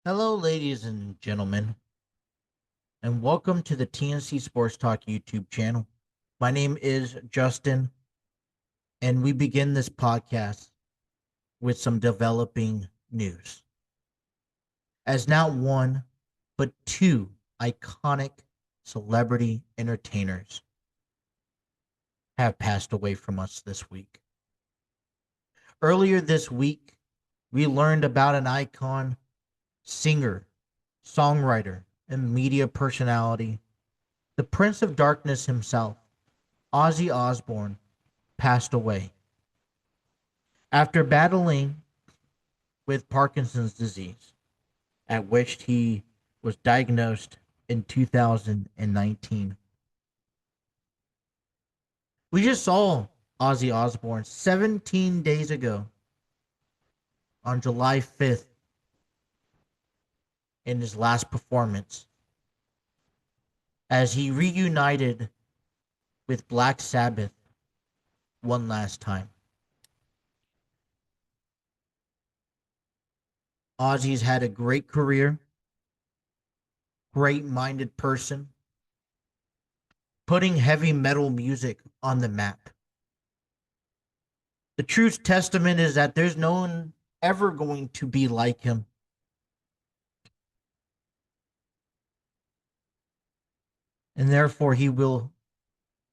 Hello, ladies and gentlemen, and welcome to the TNC Sports Talk YouTube channel. My name is Justin, and we begin this podcast with some developing news. As not one, but two iconic celebrity entertainers have passed away from us this week. Earlier this week, we learned about an icon, singer, songwriter, and media personality. The Prince of Darkness himself, Ozzy Osbourne, passed away after battling with Parkinson's disease, at which he was diagnosed in 2019. We just saw Ozzy Osbourne 17 days ago on July 5th in his last performance as he reunited with Black Sabbath one last time. Ozzy's had a great career, great-minded person, putting heavy metal music on the map. The true testament is that there's no one ever going to be like him. And therefore, he will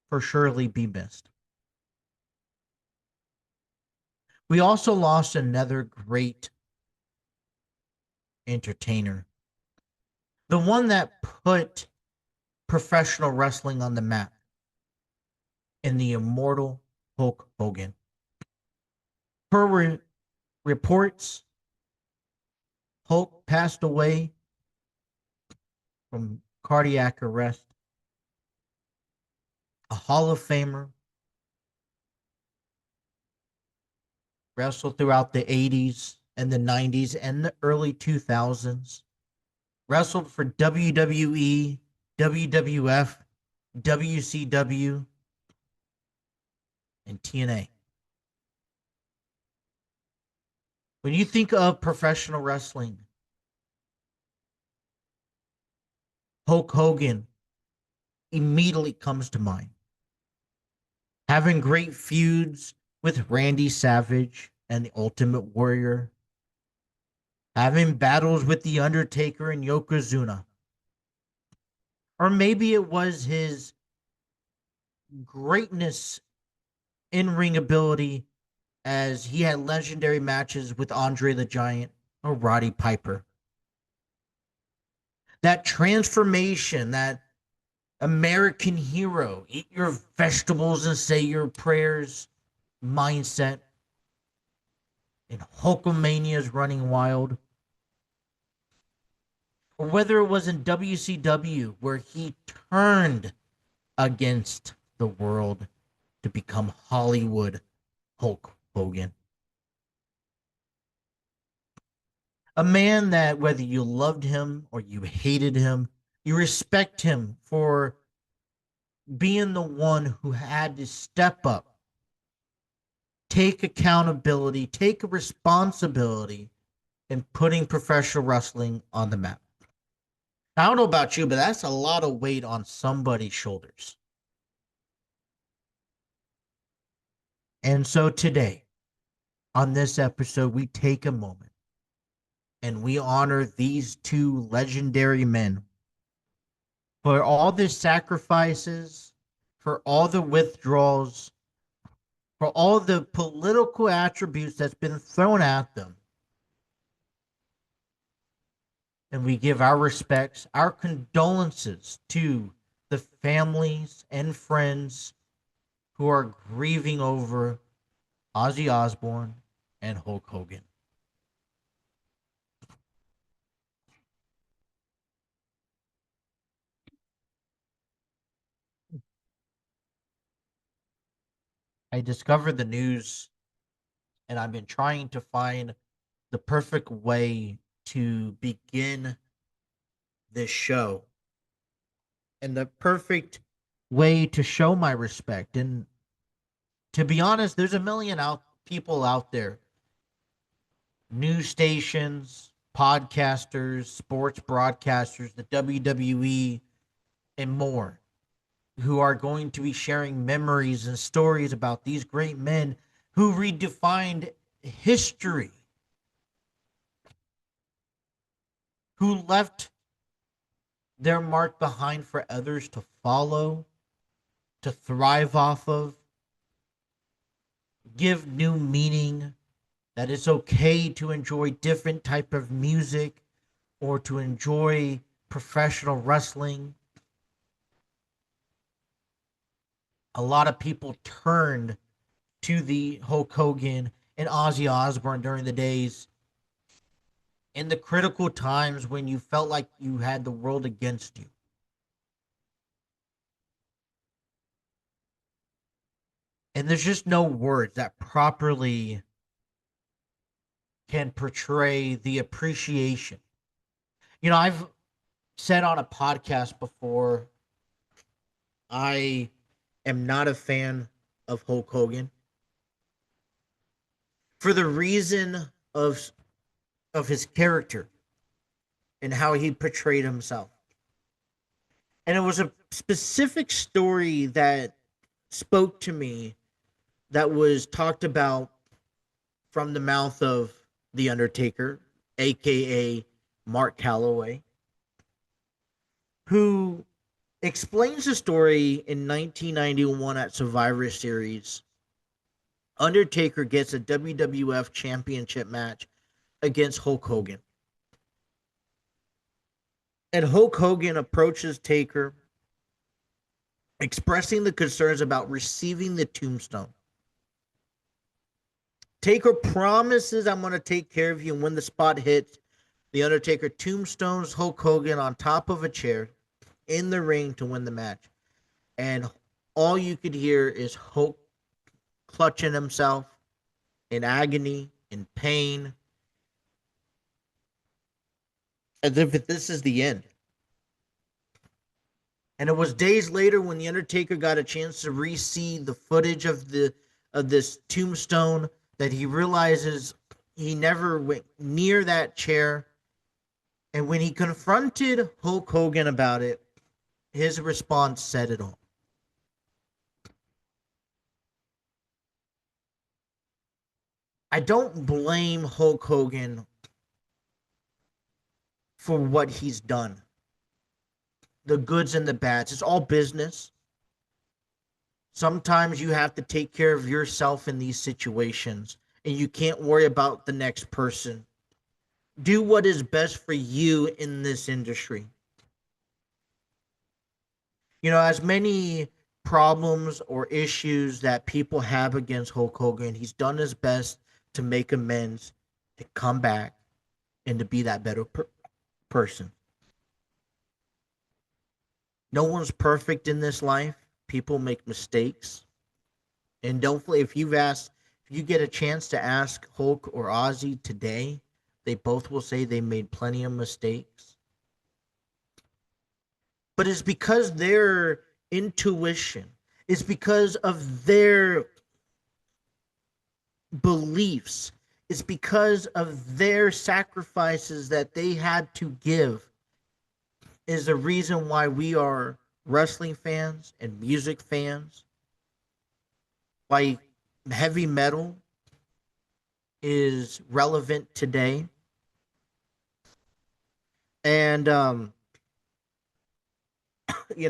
for surely be missed. We also lost another great entertainer. The one that put professional wrestling on the map in the Immortal Hulk Hogan. Per reports, Hulk passed away from cardiac arrest. A Hall of Famer, wrestled throughout the 80s and the 90s and the early 2000s. Wrestled for WWE, WWF, WCW, and TNA. When you think of professional wrestling, Hulk Hogan immediately comes to mind. Having great feuds with Randy Savage and the Ultimate Warrior. Having battles with The Undertaker and Yokozuna. Or maybe it was his greatness in ring ability as he had legendary matches with Andre the Giant or Roddy Piper. That transformation, that American hero, eat your vegetables and say your prayers mindset, and Hulkamania's running wild. Or whether it was in WCW where he turned against the world to become Hollywood Hulk Hogan. A man that whether you loved him or you hated him, you respect him for being the one who had to step up, take accountability, take a responsibility in putting professional wrestling on the map. I don't know about you, but that's a lot of weight on somebody's shoulders. And so today, on this episode, we take a moment and we honor these two legendary men for all the sacrifices, for all the withdrawals, for all the political attributes that's been thrown at them. And we give our respects, our condolences to the families and friends who are grieving over Ozzy Osbourne and Hulk Hogan. I discovered the news and I've been trying to find the perfect way to begin this show and the perfect way to show my respect. And to be honest, there's a million people out there, news stations, podcasters, sports broadcasters, the WWE, and more, who are going to be sharing memories and stories about these great men who redefined history, who left their mark behind for others to follow, to thrive off of, give new meaning, that it's okay to enjoy different type of music or to enjoy professional wrestling. A lot of people turned to the Hulk Hogan and Ozzy Osbourne during the days in the critical times when you felt like you had the world against you. And there's just no words that properly can portray the appreciation. I've said on a podcast before, I am not a fan of Hulk Hogan for the reason of his character and how he portrayed himself. And it was a specific story that spoke to me, that was talked about from the mouth of The Undertaker, aka Mark Calloway, who explains the story in 1991 at Survivor Series. Undertaker gets a WWF Championship match against Hulk Hogan. And Hulk Hogan approaches Taker, expressing the concerns about receiving the tombstone. Taker promises, I'm going to take care of you. And when the spot hits, The Undertaker tombstones Hulk Hogan on top of a chair in the ring to win the match. And all you could hear is Hulk clutching himself in agony, in pain, as if this is the end. And it was days later when The Undertaker got a chance to re-see the footage of this tombstone that he realizes he never went near that chair. And when he confronted Hulk Hogan about it, his response said it all. I don't blame Hulk Hogan for what he's done. The goods and the bads. It's all business. Sometimes you have to take care of yourself in these situations, and you can't worry about the next person. Do what is best for you in this industry. As many problems or issues that people have against Hulk Hogan, he's done his best to make amends, to come back, and to be that better person. No one's perfect in this life. People make mistakes. And don't, if you get a chance to ask Hulk or Ozzy today, they both will say they made plenty of mistakes. But it's because their intuition, it's because of their beliefs, it's because of their sacrifices that they had to give, is the reason why we are wrestling fans and music fans, why heavy metal is relevant today. And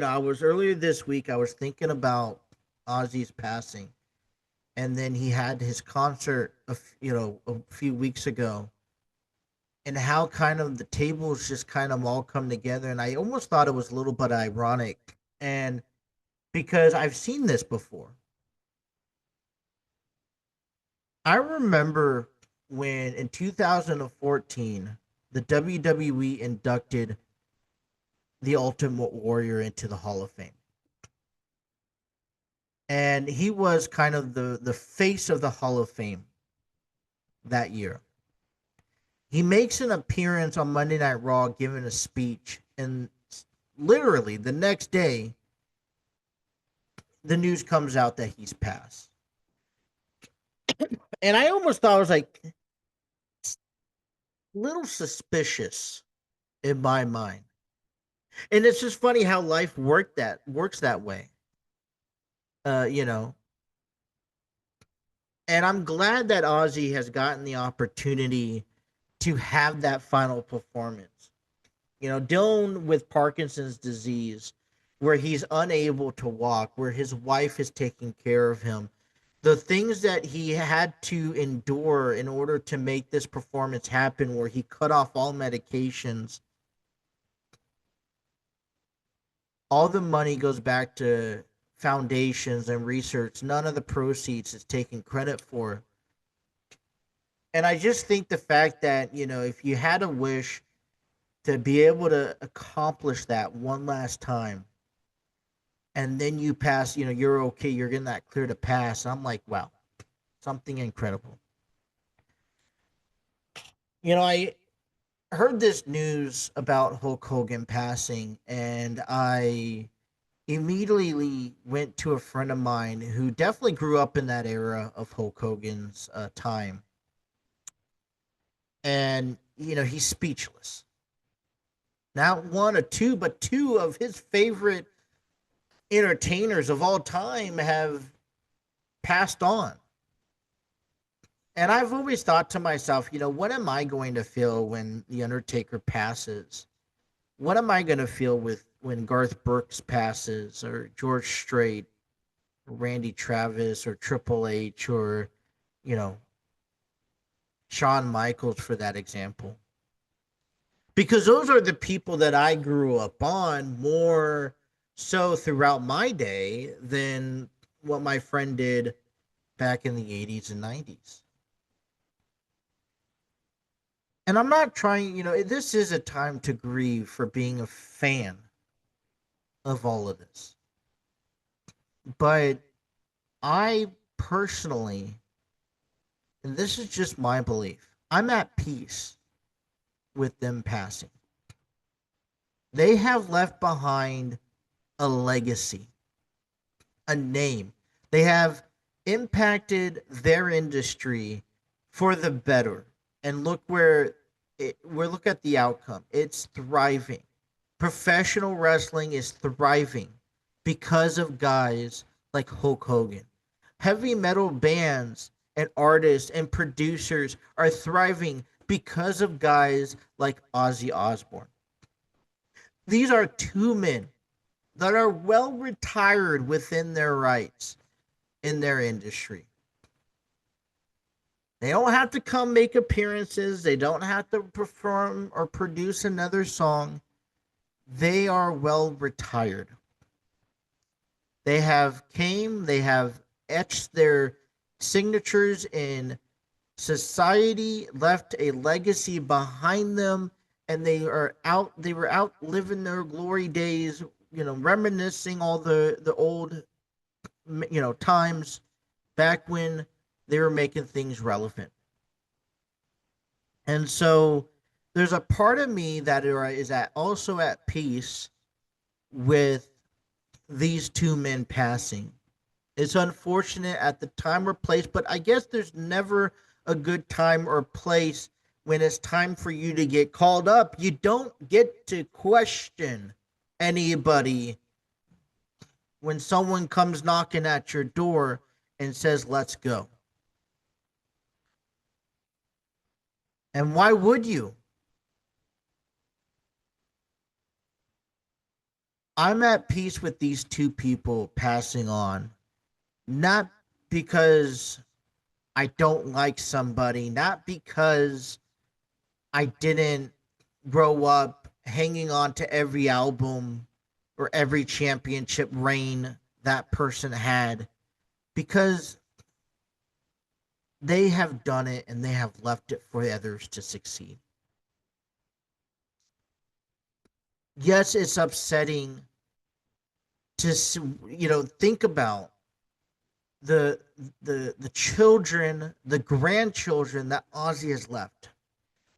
I was earlier this week, I was thinking about Ozzy's passing, and then he had his concert a few weeks ago, and how kind of the tables just kind of all come together. And I almost thought it was a little bit ironic, and because I've seen this before. I remember when in 2014 the WWE inducted the Ultimate Warrior into the Hall of Fame. And he was kind of the face of the Hall of Fame that year. He makes an appearance on Monday Night Raw giving a speech, and literally the next day, the news comes out that he's passed. And I almost thought, I was like, a little suspicious in my mind. And it's just funny how life works that way. You know, and I'm glad that Ozzy has gotten the opportunity to have that final performance. You know, dealing with Parkinson's disease, where he's unable to walk, where his wife is taking care of him, the things that he had to endure in order to make this performance happen, where he cut off all medications, all the money goes back to foundations and research. None of the proceeds is taken credit for. And I just think the fact that, if you had a wish to be able to accomplish that one last time, and then you pass, you're okay, you're getting that clear to pass. I'm like, wow, something incredible. I heard this news about Hulk Hogan passing, and I immediately went to a friend of mine who definitely grew up in that era of Hulk Hogan's time. And, he's speechless. Not one or two, but two of his favorite entertainers of all time have passed on. And I've always thought to myself, what am I going to feel when The Undertaker passes? What am I going to feel with when Garth Brooks passes, or George Strait, or Randy Travis, or Triple H, or, you know, Shawn Michaels, for that example? Because those are the people that I grew up on more so throughout my day than what my friend did back in the 80s and 90s. And I'm not trying, this is a time to grieve for being a fan of all of this. But I personally, and this is just my belief, I'm at peace with them passing. They have left behind a legacy, a name. They have impacted their industry for the better. And look at the outcome. It's thriving. Professional wrestling is thriving because of guys like Hulk Hogan. Heavy metal bands and artists and producers are thriving because of guys like Ozzy Osbourne. These are two men that are well retired within their rights in their industry. They don't have to come make appearances. They don't have to perform or produce another song. They are well retired. They have etched their signatures in society, left a legacy behind them, and they were out living their glory days, reminiscing all the old, times back when they were making things relevant. And so there's a part of me that is also at peace with these two men passing. It's unfortunate at the time or place, but I guess there's never a good time or place when it's time for you to get called up. You don't get to question anybody when someone comes knocking at your door and says, let's go. And why would you? I'm at peace with these two people passing on, not because I don't like somebody, not because I didn't grow up hanging on to every album or every championship reign that person had, because they have done it and they have left it for others to succeed. Yes, it's upsetting to think about the children, the grandchildren that Ozzy has left.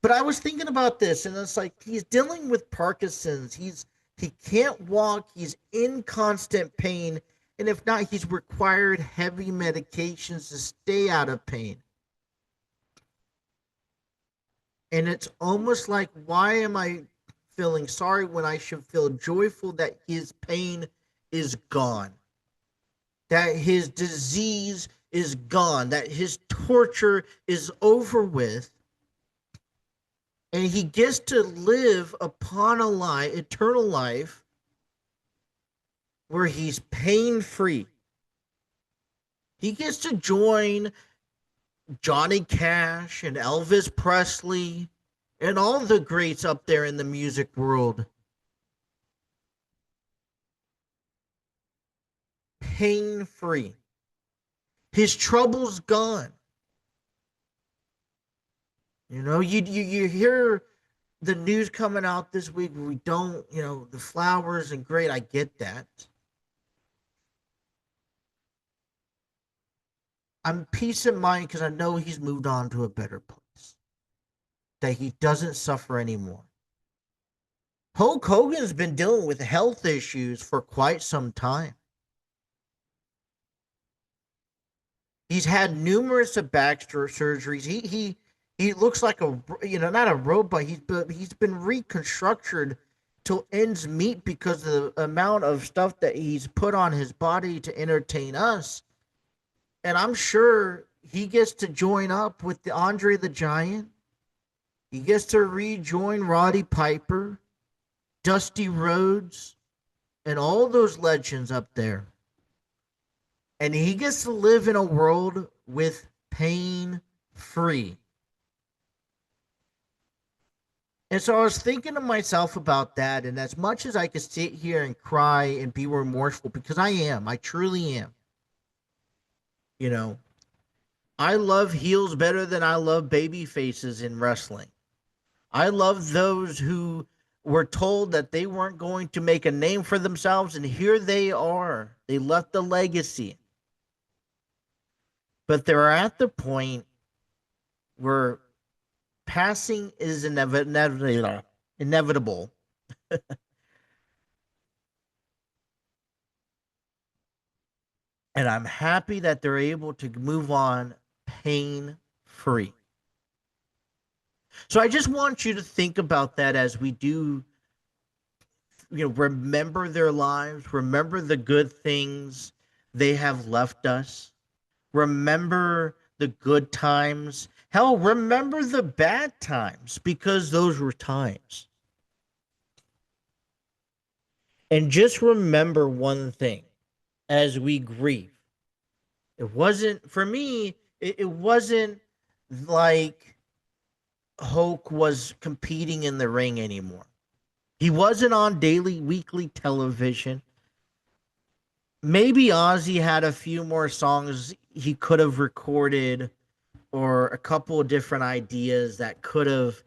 But I was thinking about this, and it's like he's dealing with Parkinson's. He can't walk. He's in constant pain, and if not, he's required heavy medications to stay out of pain. And it's almost like, why am I feeling sorry when I should feel joyful that his pain is gone, that his disease is gone, that his torture is over with, and he gets to live upon a life, eternal life, where he's pain free. He gets to join Johnny Cash and Elvis Presley and all the greats up there in the music world. Pain free. His trouble's gone. You hear the news coming out this week. We don't, the flowers and great. I get that. I'm peace of mind because I know he's moved on to a better place. That he doesn't suffer anymore. Hulk Hogan's been dealing with health issues for quite some time. He's had numerous of back surgeries. He looks like a, not a robot. He's been reconstructed till ends meet because of the amount of stuff that he's put on his body to entertain us. And I'm sure he gets to join up with the Andre the Giant. He gets to rejoin Roddy Piper, Dusty Rhodes, and all those legends up there. And he gets to live in a world with pain free. And so I was thinking to myself about that. And as much as I could sit here and cry and be remorseful, because I truly am. I love heels better than I love baby faces in wrestling. I love those who were told that they weren't going to make a name for themselves, and here they are. They left a legacy. But they're at the point where passing is inevitable. And I'm happy that they're able to move on pain free. So I just want you to think about that as we do, remember their lives, remember the good things they have left us, remember the good times. Hell, remember the bad times, because those were times. And just remember one thing as we grieve. It wasn't, for me, it wasn't like Hulk was competing in the ring anymore. He wasn't on daily, weekly television. Maybe Ozzy had a few more songs he could have recorded, or a couple of different ideas that could have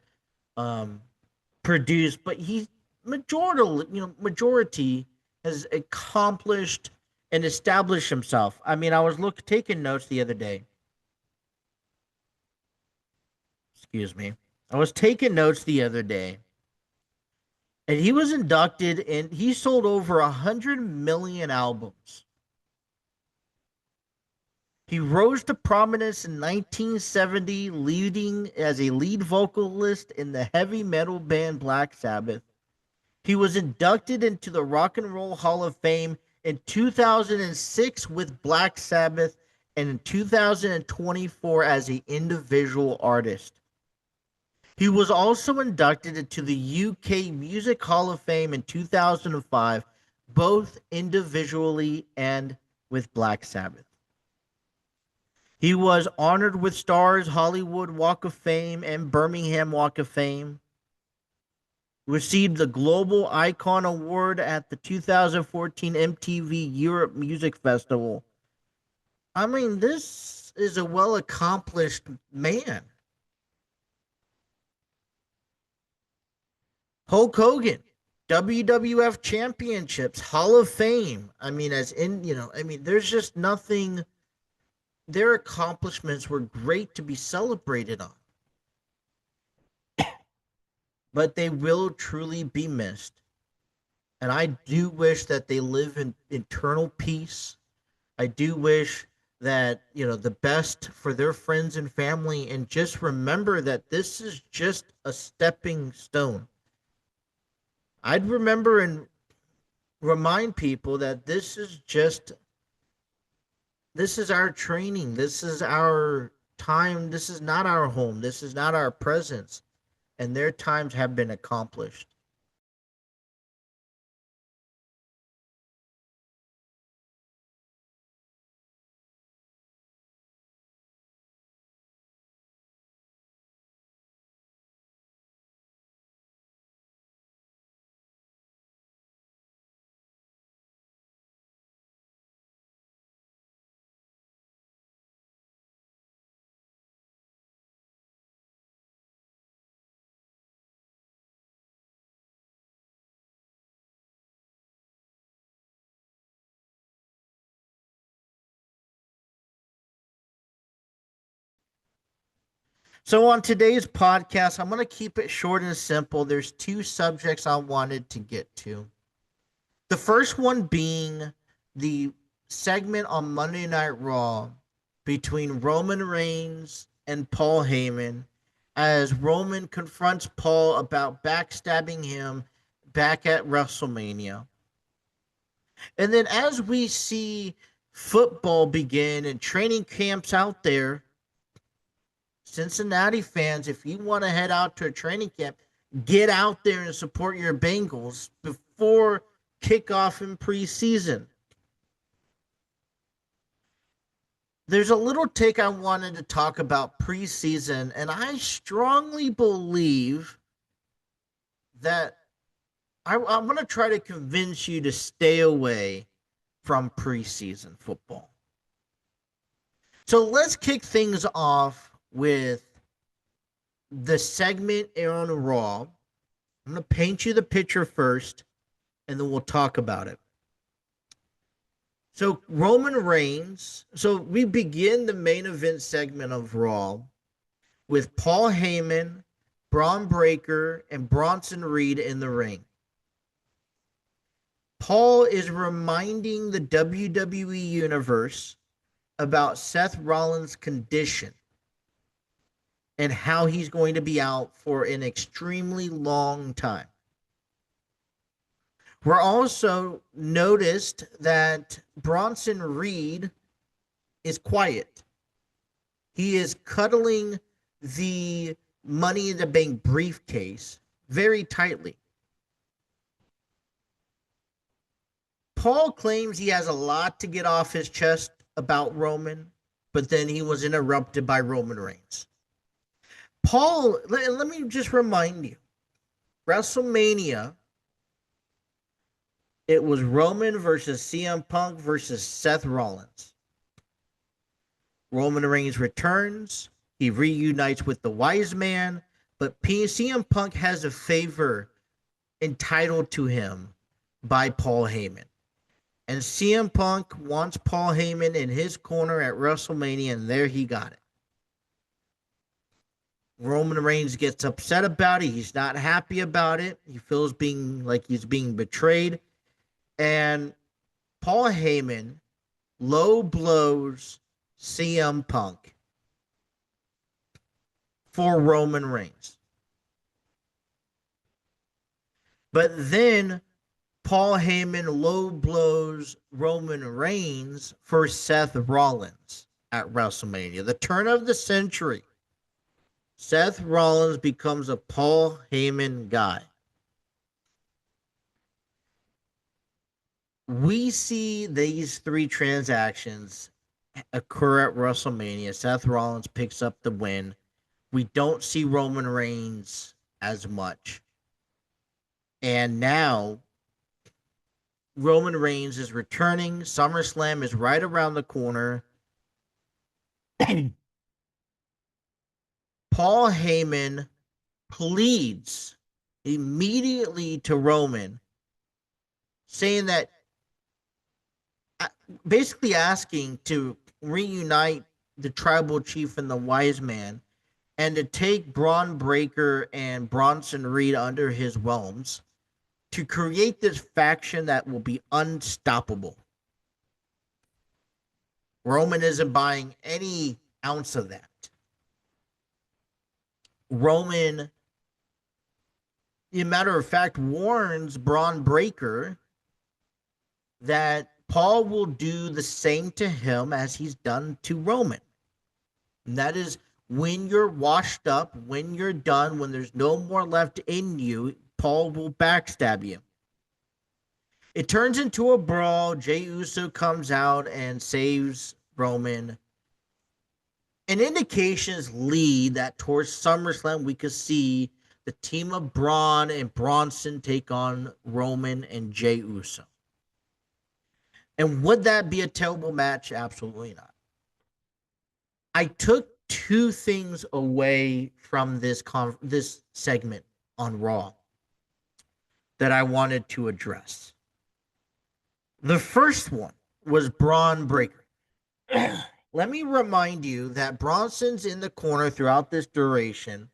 produced, but he majority has accomplished and established himself. I mean, I was taking notes the other day. Excuse me. I was taking notes the other day, and he was inducted, and he sold over 100 million albums. He rose to prominence in 1970, leading as a lead vocalist in the heavy metal band Black Sabbath. He was inducted into the Rock and Roll Hall of Fame in 2006 with Black Sabbath, and in 2024 as an individual artist. He was also inducted into the UK Music Hall of Fame in 2005, both individually and with Black Sabbath. He was honored with Stars Hollywood Walk of Fame and Birmingham Walk of Fame. Received the Global Icon Award at the 2014 MTV Europe Music Festival. I mean, this is a well-accomplished man. Hulk Hogan, WWF Championships, Hall of Fame. I mean, there's just nothing. Their accomplishments were great to be celebrated on. but they will truly be missed. And I do wish that they live in eternal peace. I do wish that, the best for their friends and family. And just remember that this is just a stepping stone. I'd remember and remind people that this is our training. This is our time. This is not our home. This is not our presence. And their times have been accomplished. So, on today's podcast, I'm going to keep it short and simple. There's two subjects I wanted to get to. The first one being the segment on Monday Night Raw between Roman Reigns and Paul Heyman, as Roman confronts Paul about backstabbing him back at WrestleMania. And then, as we see football begin and training camps out there, Cincinnati fans, if you want to head out to a training camp, get out there and support your Bengals before kickoff in preseason. There's a little take I wanted to talk about preseason, and I strongly believe that I'm going to try to convince you to stay away from preseason football. So let's kick things off with the segment on Raw. I'm going to paint you the picture first, and then we'll talk about it. So Roman Reigns. So we begin the main event segment of Raw with Paul Heyman, Braun Breaker, and Bronson Reed in the ring. Paul is reminding the WWE Universe about Seth Rollins' condition and how he's going to be out for an extremely long time. We're also noticed that Bronson Reed is quiet. He is cuddling the Money in the Bank briefcase very tightly. Paul claims he has a lot to get off his chest about Roman, but then he was interrupted by Roman Reigns. Paul, let me just remind you, WrestleMania, it was Roman versus CM Punk versus Seth Rollins. Roman Reigns returns. He reunites with the wise man, but CM Punk has a favor entitled to him by Paul Heyman. And CM Punk wants Paul Heyman in his corner at WrestleMania, and there he got it. Roman Reigns gets upset about it. He's not happy about it. He feels he's being betrayed. And Paul Heyman low blows CM Punk for Roman Reigns. But then Paul Heyman low blows Roman Reigns for Seth Rollins at WrestleMania. The turn of the century. Seth Rollins becomes a Paul Heyman guy. We see these three transactions occur at WrestleMania. Seth Rollins picks up the win. We don't see Roman Reigns as much. And now Roman Reigns is returning. SummerSlam is right around the corner. Paul Heyman pleads immediately to Roman, saying that, basically asking to reunite the tribal chief and the wise man, and to take Braun Breaker and Bronson Reed under his whelms to create this faction that will be unstoppable. Roman isn't buying any ounce of that. Roman, as a matter of fact, warns Braun Breaker that Paul will do the same to him as he's done to Roman. And that is, when you're washed up, when you're done, when there's no more left in you, Paul will backstab you. It turns into a brawl. Jey Uso comes out and saves Roman. And indications lead that towards SummerSlam, we could see the team of Braun and Bronson take on Roman and Jey Uso. And would that be a terrible match? Absolutely not. I took two things away from this segment on Raw that I wanted to address. The first one was Braun Breaker. Let me remind you that Bronson's in the corner throughout this duration,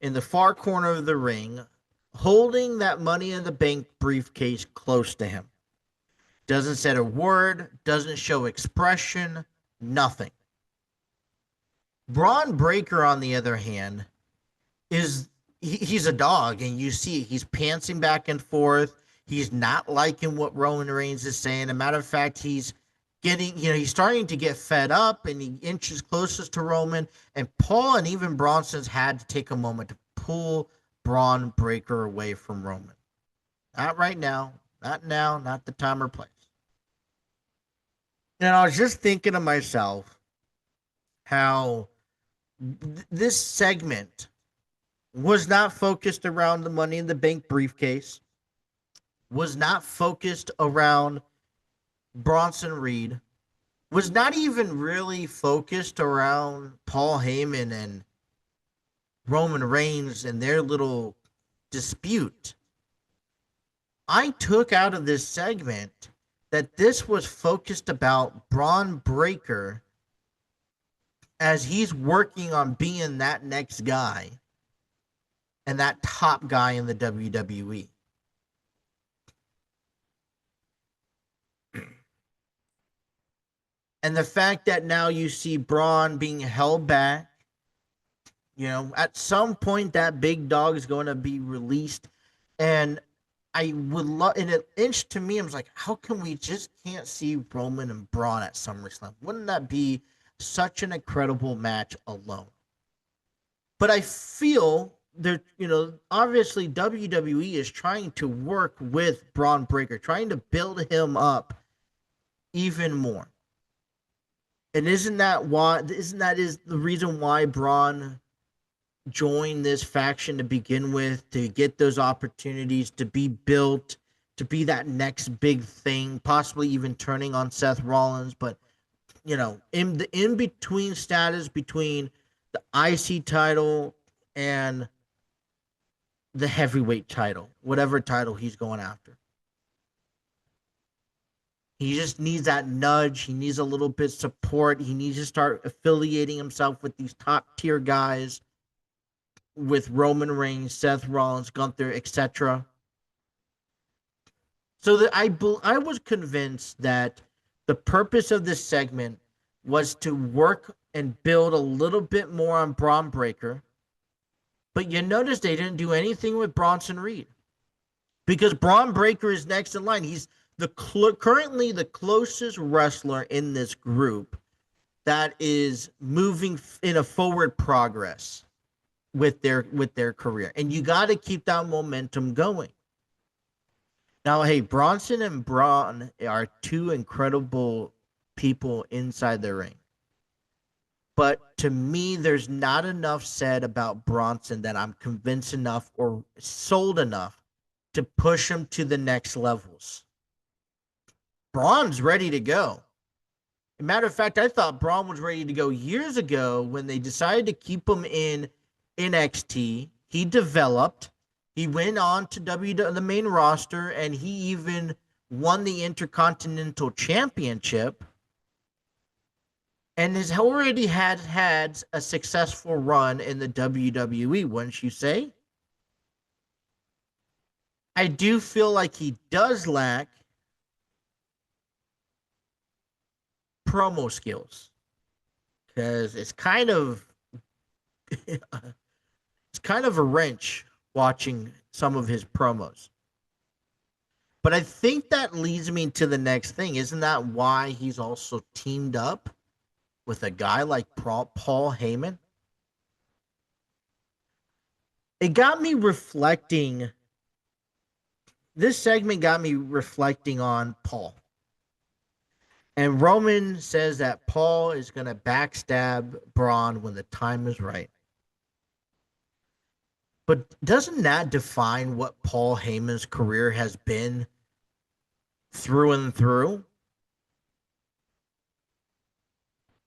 in the far corner of the ring, holding that Money in the Bank briefcase close to him. Doesn't say a word, doesn't show expression, nothing. Braun Breaker, on the other hand, he's a dog, and you see he's pantsing back and forth. He's not liking what Roman Reigns is saying. As a matter of fact, he's starting to get fed up, and he inches closest to Roman. And Paul and even Bronson's had to take a moment to pull Braun Breaker away from Roman. Not right now, not the time or place. And I was just thinking to myself how this segment was not focused around the Money in the Bank briefcase, was not focused around Bronson Reed, was not even really focused around Paul Heyman and Roman Reigns and their little dispute. I took out of this segment that this was focused about Braun Breaker as he's working on being that next guy and that top guy in the WWE. And the fact that now you see Braun being held back, at some point that big dog is going to be released. And I would love, and it inched to me, I was like, how come we just can't see Roman and Braun at SummerSlam? Wouldn't that be such an incredible match alone? But I feel that, obviously WWE is trying to work with Braun Breaker, trying to build him up even more. And isn't that the reason why Braun joined this faction to begin with, to get those opportunities to be built, to be that next big thing, possibly even turning on Seth Rollins. But in the in-between status between the IC title and the heavyweight title, whatever title he's going after. He just needs that nudge. He needs a little bit of support. He needs to start affiliating himself with these top tier guys, with Roman Reigns, Seth Rollins, Gunther, etc. So that I was convinced that the purpose of this segment was to work and build a little bit more on Braun Breaker. But you notice they didn't do anything with Bronson Reed, because Braun Breaker is next in line. He's currently the closest wrestler in this group that is moving in a forward progress with their career. And you got to keep that momentum going. Now, hey, Bronson and Braun are two incredible people inside the ring. But to me, there's not enough said about Bronson that I'm convinced enough or sold enough to push him to the next levels. Braun's ready to go. As a matter of fact, I thought Braun was ready to go years ago when they decided to keep him in NXT. He developed. He went on to the main roster, and he even won the Intercontinental Championship. and has already had a successful run in the WWE, wouldn't you say? I do feel like he does lack promo skills because it's kind of a wrench watching some of his promos. But I think that leads me to the next thing. Isn't that why he's also teamed up with a guy like Paul Heyman? It got me reflecting. This segment got me reflecting on Paul. And Roman says that Paul is going to backstab Braun when the time is right. But doesn't that define what Paul Heyman's career has been through and through?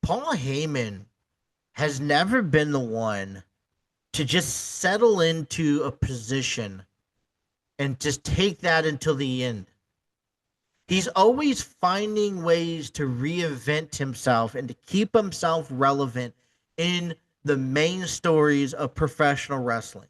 Paul Heyman has never been the one to just settle into a position and just take that until the end. He's always finding ways to reinvent himself and to keep himself relevant in the main stories of professional wrestling.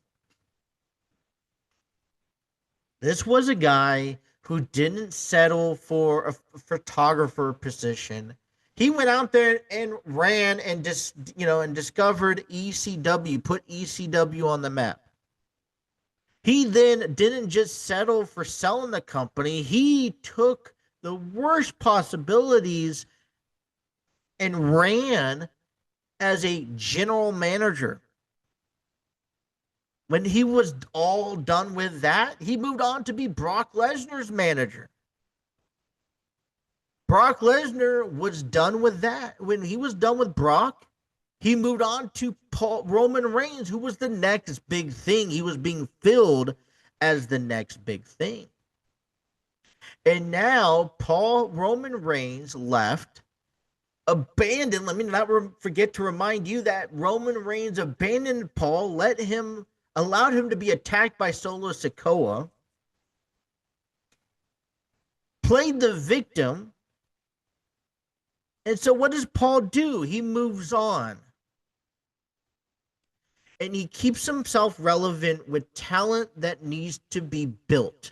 This was a guy who didn't settle for a photographer position. He went out there and ran and and discovered ECW, put ECW on the map. He then didn't just settle for selling the company. He took the worst possibilities and ran as a general manager. When he was all done with that, he moved on to be Brock Lesnar's manager. Brock Lesnar was done with that. When he was done with Brock, he moved on to Roman Reigns, who was the next big thing. He was being filled as the next big thing. And now Roman Reigns left, abandoned. Let me not forget to remind you that Roman Reigns abandoned Paul, allowed him to be attacked by Solo Sikoa, played the victim. And so what does Paul do? He moves on. And he keeps himself relevant with talent that needs to be built.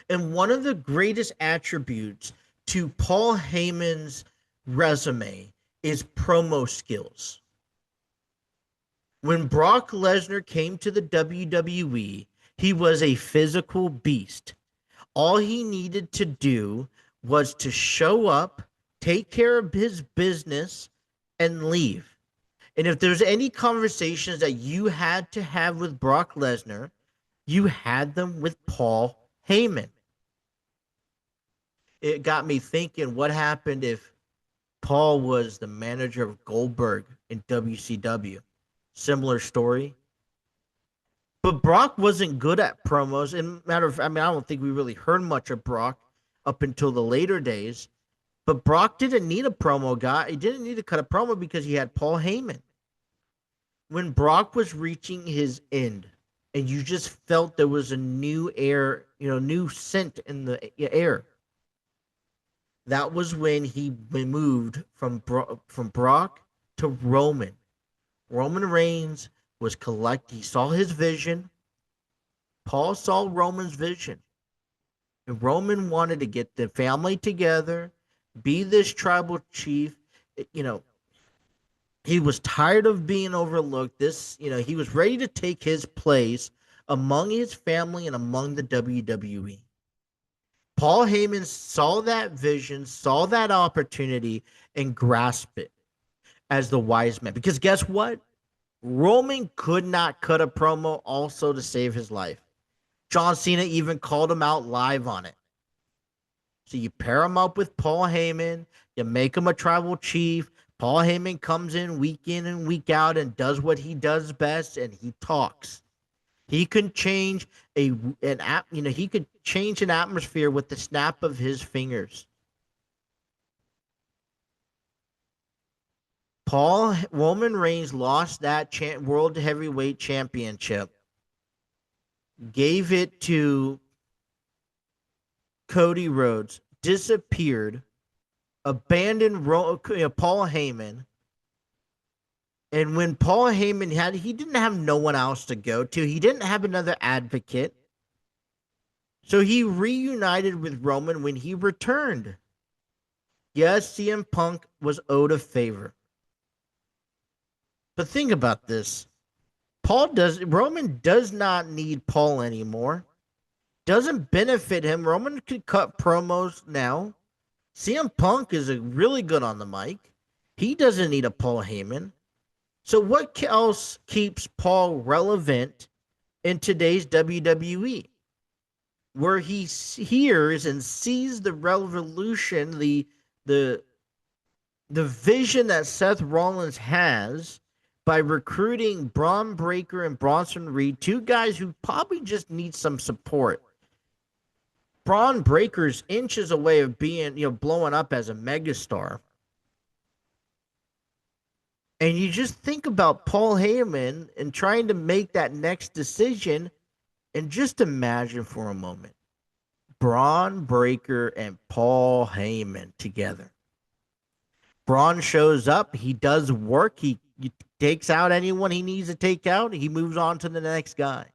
And one of the greatest attributes to Paul Heyman's resume is promo skills. When Brock Lesnar came to the WWE, he was a physical beast. All he needed to do was to show up, take care of his business, and leave. And if there's any conversations that you had to have with Brock Lesnar, you had them with Paul Heyman. It got me thinking, what happened if Paul was the manager of Goldberg in WCW? Similar story. But Brock wasn't good at promos. And I don't think we really heard much of Brock up until the later days. But Brock didn't need a promo guy. He didn't need to cut a promo because he had Paul Heyman. When Brock was reaching his end, and you just felt there was a new air, new scent in the air, that was when he moved from Brock to Roman. Roman Reigns was he saw his vision. Paul saw Roman's vision. And Roman wanted to get the family together, be this tribal chief. He was tired of being overlooked. He was ready to take his place among his family and among the WWE. Paul Heyman saw that vision, saw that opportunity, and grasped it as the wise man. Because guess what? Roman could not cut a promo also to save his life. John Cena even called him out live on it. So you pair him up with Paul Heyman, you make him a tribal chief. Paul Heyman comes in and week out and does what he does best, and he talks. He can change he could change an atmosphere with the snap of his fingers. Roman Reigns lost that World Heavyweight Championship, gave it to Cody Rhodes, disappeared, abandoned Paul Heyman, And when Paul Heyman he didn't have no one else to go to. He didn't have another advocate. So he reunited with Roman when he returned. Yes, CM Punk was owed a favor. But think about this. Roman does not need Paul anymore. Doesn't benefit him. Roman could cut promos now. CM Punk is really good on the mic. He doesn't need a Paul Heyman. So what else keeps Paul relevant in today's WWE? Where he hears and sees the revolution, the vision that Seth Rollins has by recruiting Braun Breaker and Bronson Reed, two guys who probably just need some support. Braun Breaker's inches away of being, blowing up as a megastar. And you just think about Paul Heyman and trying to make that next decision, and just imagine for a moment Braun Breaker and Paul Heyman together. Braun shows up. He does work. He takes out anyone he needs to take out. He moves on to the next guy.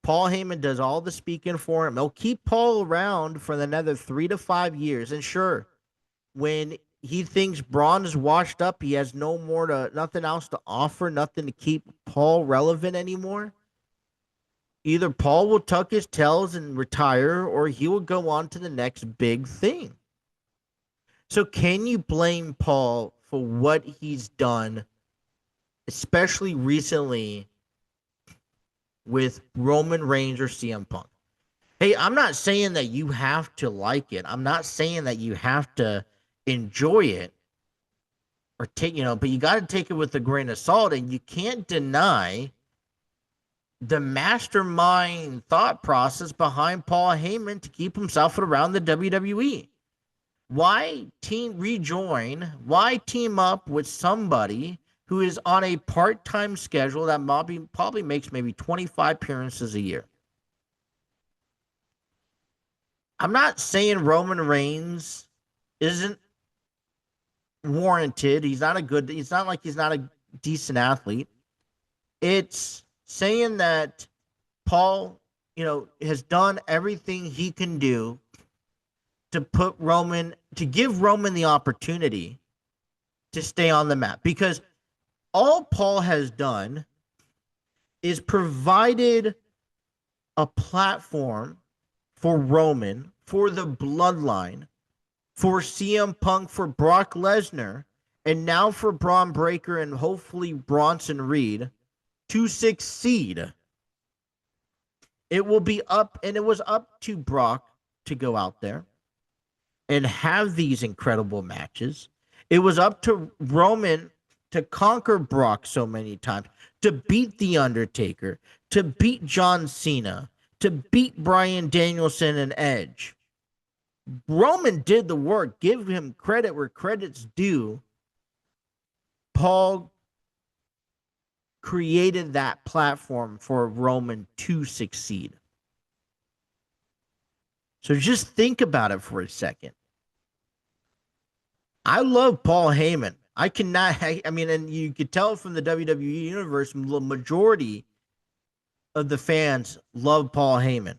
Paul Heyman does all the speaking for him. They'll keep Paul around for another 3 to 5 years. And sure, when he thinks Braun is washed up, he has nothing else to offer, nothing to keep Paul relevant anymore. Either Paul will tuck his tails and retire, or he will go on to the next big thing. So can you blame Paul for what he's done, especially recently with Roman Reigns or CM Punk? Hey, I'm not saying that you have to like it. I'm not saying that you have to enjoy it or but you got to take it with a grain of salt, and you can't deny the mastermind thought process behind Paul Heyman to keep himself around the WWE. Why rejoin? Why team up with somebody who is on a part-time schedule that probably makes maybe 25 appearances a year? I'm not saying Roman Reigns isn't warranted. It's not like he's not a decent athlete. It's saying that Paul, has done everything he can do to give Roman the opportunity to stay on the map, because all Paul has done is provided a platform for Roman, for the bloodline, for CM Punk, for Brock Lesnar, and now for Braun Breaker and hopefully Bronson Reed to succeed. It was up to Brock to go out there and have these incredible matches. It was up to Roman to conquer Brock so many times, to beat The Undertaker, to beat John Cena, to beat Bryan Danielson and Edge. Roman did the work. Give him credit where credit's due. Paul created that platform for Roman to succeed. So just think about it for a second. I love Paul Heyman. And you could tell from the WWE universe, the majority of the fans love Paul Heyman.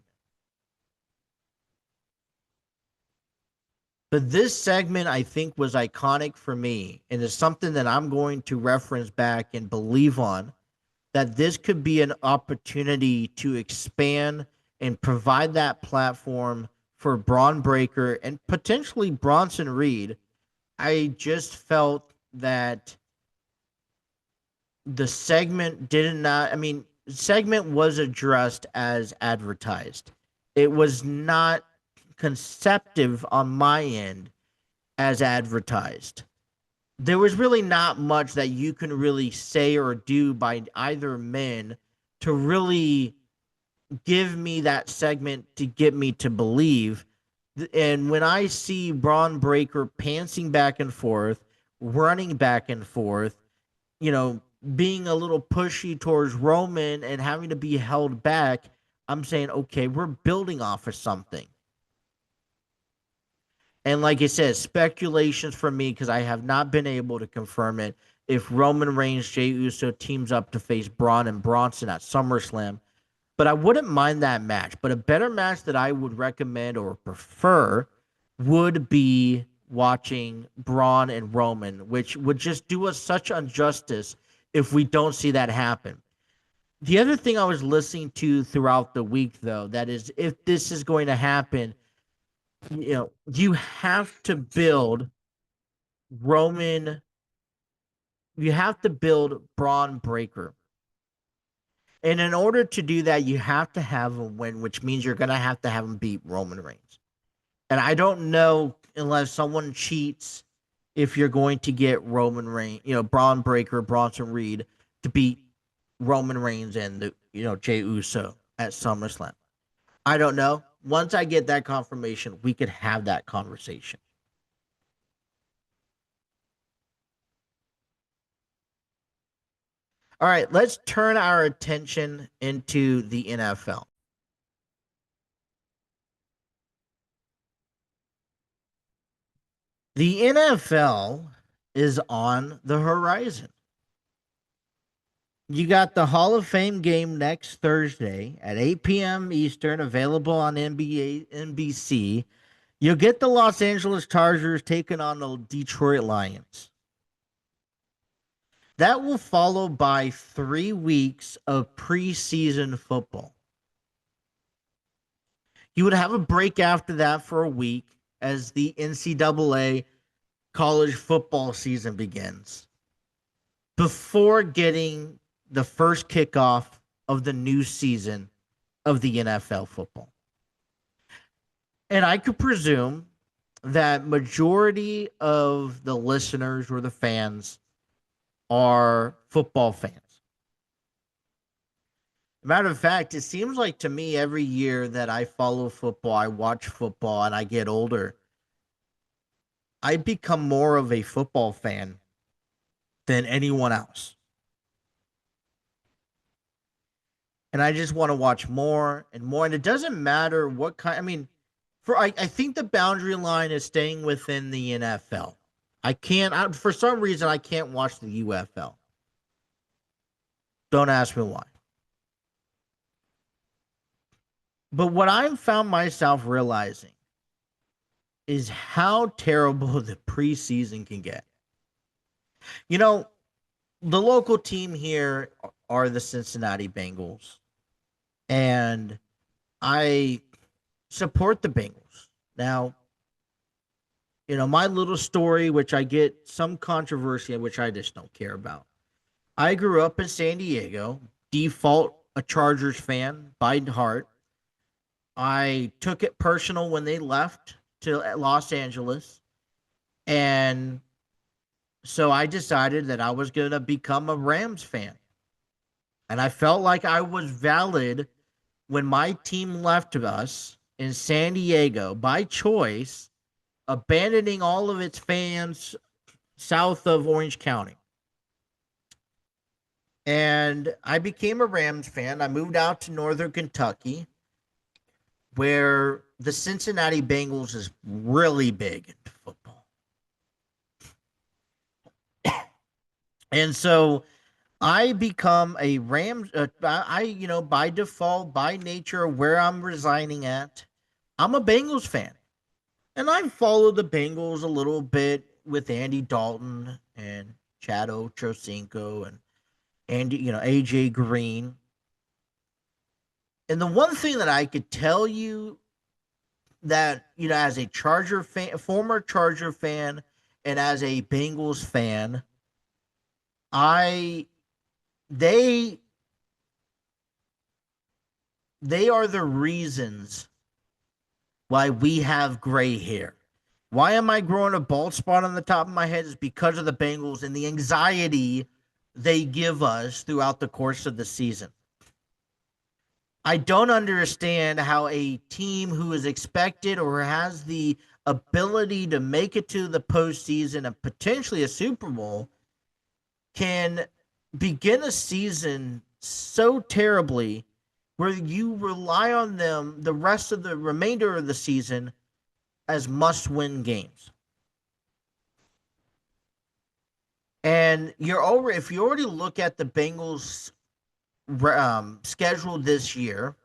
But this segment, I think, was iconic for me, and it's something that I'm going to reference back and believe on, that this could be an opportunity to expand and provide that platform for Braun Breaker and potentially Bronson Reed. I just felt that the segment segment was addressed as advertised. It was not conceptive on my end as advertised. There was really not much that you can really say or do by either men to really give me that segment to get me to believe. And when I see Braun Breaker pantsing back and forth, running back and forth, being a little pushy towards Roman and having to be held back, I'm saying, okay, we're building off of something. And like I said, speculations from me, because I have not been able to confirm it. if Roman Reigns, Jey Uso teams up to face Braun and Bronson at SummerSlam. But I wouldn't mind that match. But a better match that I would recommend or prefer would be watching Braun and Roman, which would just do us such injustice if we don't see that happen. The other thing I was listening to throughout the week, though, that is, if this is going to happen, you have to build Roman, you have to build Braun Breaker. And in order to do that, you have to have him win, which means you're going to have him beat Roman Reigns. And I don't know, unless someone cheats, if you're going to get Roman Reigns, Braun Breaker, Bronson Reed to beat Roman Reigns and Jey Uso at SummerSlam. I don't know. Once I get that confirmation, we could have that conversation. All right, let's turn our attention into the NFL. The NFL is on the horizon. You got the Hall of Fame game next Thursday at 8 p.m. Eastern, available on NBC. You'll get the Los Angeles Chargers taking on the Detroit Lions. That will follow by 3 weeks of preseason football. You would have a break after that for a week as the NCAA college football season begins, before getting the first kickoff of the new season of the NFL football. And I could presume that majority of the listeners or the fans are football fans. Matter of fact, it seems like to me every year that I follow football, I watch football, and I get older, I become more of a football fan than anyone else. And I just want to watch more and more. And it doesn't matter what kind. I mean, I think the boundary line is staying within the NFL. For some reason, I can't watch the UFL. Don't ask me why. But what I've found myself realizing is how terrible the preseason can get. The local team here are the Cincinnati Bengals, and I support the Bengals. Now, my little story, which I get some controversy, which I just don't care about. I grew up in San Diego, default a Chargers fan by heart. I took it personal when they left to Los Angeles, and so I decided that I was going to become a Rams fan. And I felt like I was valid when my team left us in San Diego by choice, abandoning all of its fans south of Orange County. And I became a Rams fan. I moved out to Northern Kentucky, where the Cincinnati Bengals is really big into football. And so I become a Rams. By default, by nature, where I'm resigning at, I'm a Bengals fan. And I followed the Bengals a little bit with Andy Dalton and Chad Ochocinco and AJ Green. And the one thing that I could tell you that, as a Charger fan, former Charger fan, and as a Bengals fan, they are the reasons why we have gray hair. Why am I growing a bald spot on the top of my head? Is because of the Bengals and the anxiety they give us throughout the course of the season. I don't understand how a team who is expected or has the ability to make it to the postseason and potentially a Super Bowl can begin a season so terribly where you rely on them the rest of the remainder of the season as must-win games. And if you already look at the Bengals schedule this year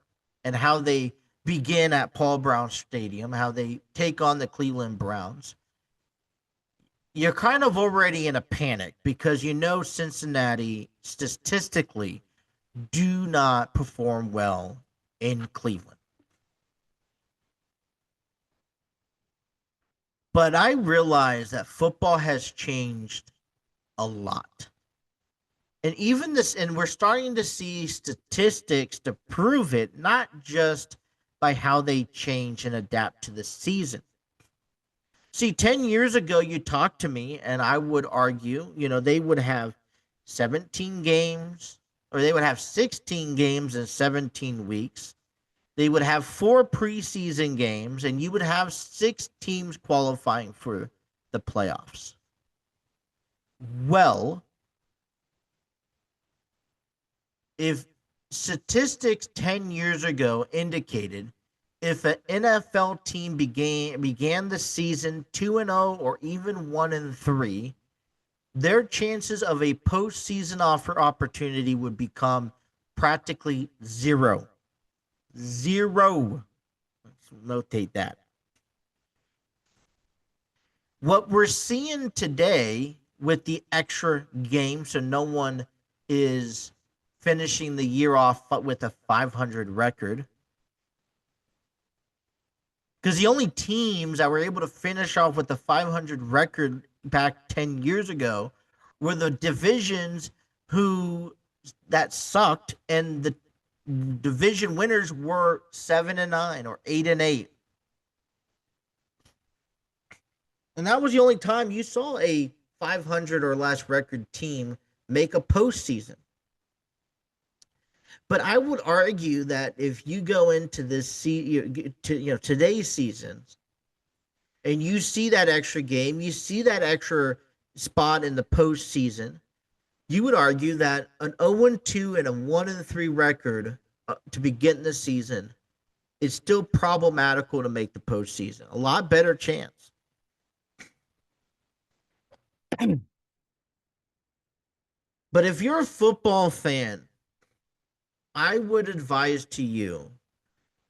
and how they begin at Paul Brown Stadium, how they take on the Cleveland Browns, you're kind of already in a panic because you know Cincinnati statistically do not perform well in Cleveland. But I realize that football has changed a lot. And even this, and we're starting to see statistics to prove it, not just by how they change and adapt to the season. See, 10 years ago, you talked to me, and I would argue, they would have 17 games, or they would have 16 games in 17 weeks. They would have 4 preseason games, and you would have 6 teams qualifying for the playoffs. Well, if statistics 10 years ago indicated if an NFL team began the season 2-0 or even 1-3, their chances of a postseason opportunity would become practically zero. Zero. Let's notate that. What we're seeing today with the extra game, so no one is finishing the year off with a 500 record. Because the only teams that were able to finish off with a 500 record back 10 years ago were the divisions that sucked, and the division winners were 7-9 or 8-8. And that was the only time you saw a 500 or less record team make a postseason. But I would argue that if you go into this today's seasons, and you see that extra game, you see that extra spot in the postseason, you would argue that an 0-2 and a 1-3 record to begin the season is still problematical to make the postseason. A lot better chance. But if you're a football fan, I would advise to you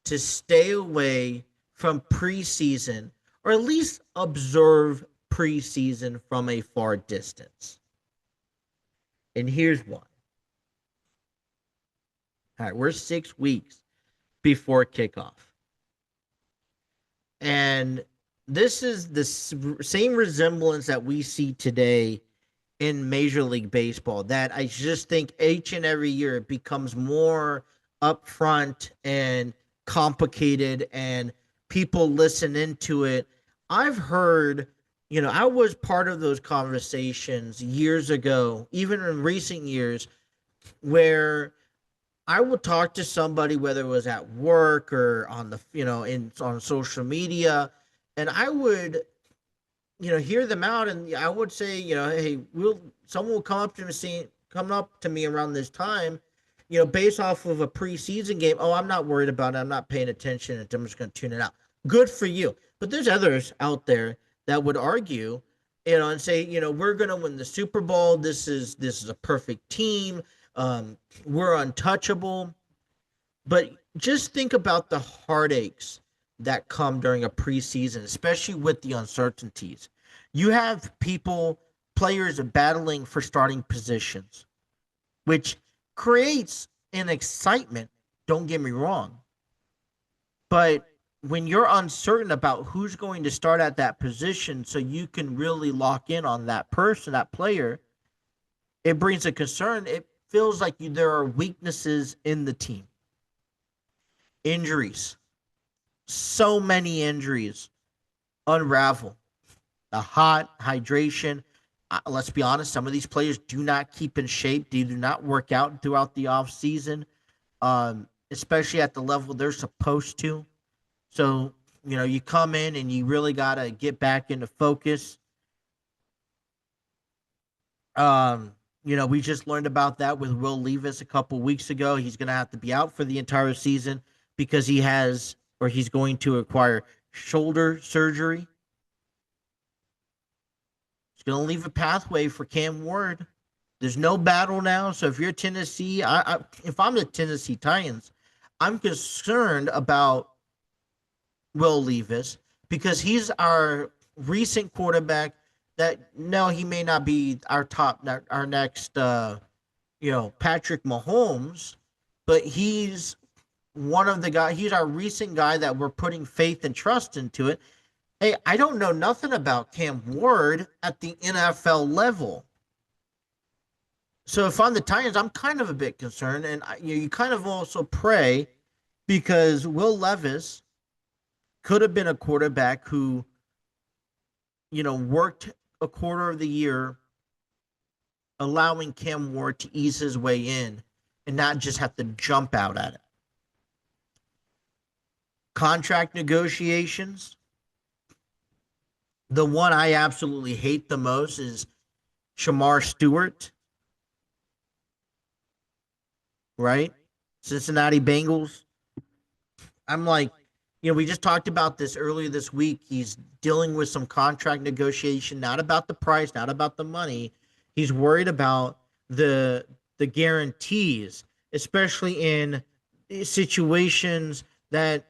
to stay away from preseason, or at least observe preseason from a far distance. And here's why. All right, we're 6 weeks before kickoff. And this is the same resemblance that we see today in Major League Baseball, that I just think each and every year it becomes more upfront and complicated, and people listen into it. I've heard, I was part of those conversations years ago, even in recent years, where I would talk to somebody, whether it was at work or on the, on social media, and I would, hear them out, and I would say, hey, someone will come up to me around this time, based off of a preseason game. Oh, I'm not worried about it. I'm not paying attention. I'm just going to tune it out. Good for you. But there's others out there that would argue, and say, we're going to win the Super Bowl. This is a perfect team. We're untouchable. But just think about the heartaches that come during a preseason, especially with the uncertainties. You have players battling for starting positions, which creates an excitement. Don't get me wrong. But when you're uncertain about who's going to start at that position, so you can really lock in on that person, that player, it brings a concern. It feels like there are weaknesses in the team. Injuries. So many injuries unravel. The hydration. Let's be honest, some of these players do not keep in shape. They do not work out throughout the off season, especially at the level they're supposed to. So, you come in and you really got to get back into focus. We just learned about that with Will Levis a couple weeks ago. He's going to have to be out for the entire season because he's going to acquire shoulder surgery. It's going to leave a pathway for Cam Ward. There's no battle now. So if you're Tennessee, if I'm the Tennessee Titans, I'm concerned about Will Levis because he's our recent quarterback. That no, he may not be our top, our next, Patrick Mahomes, but he's one of the guys. He's our recent guy that we're putting faith and trust into it. Hey, I don't know nothing about Cam Ward at the NFL level. So if I'm the Titans, I'm kind of a bit concerned, and you kind of also pray because Will Levis could have been a quarterback who, worked a quarter of the year, allowing Cam Ward to ease his way in and not just have to jump out at it. Contract negotiations. The one I absolutely hate the most is Shamar Stewart, right? Cincinnati Bengals. I'm like, we just talked about this earlier this week. He's dealing with some contract negotiation, not about the price, not about the money. He's worried about the guarantees, especially in situations that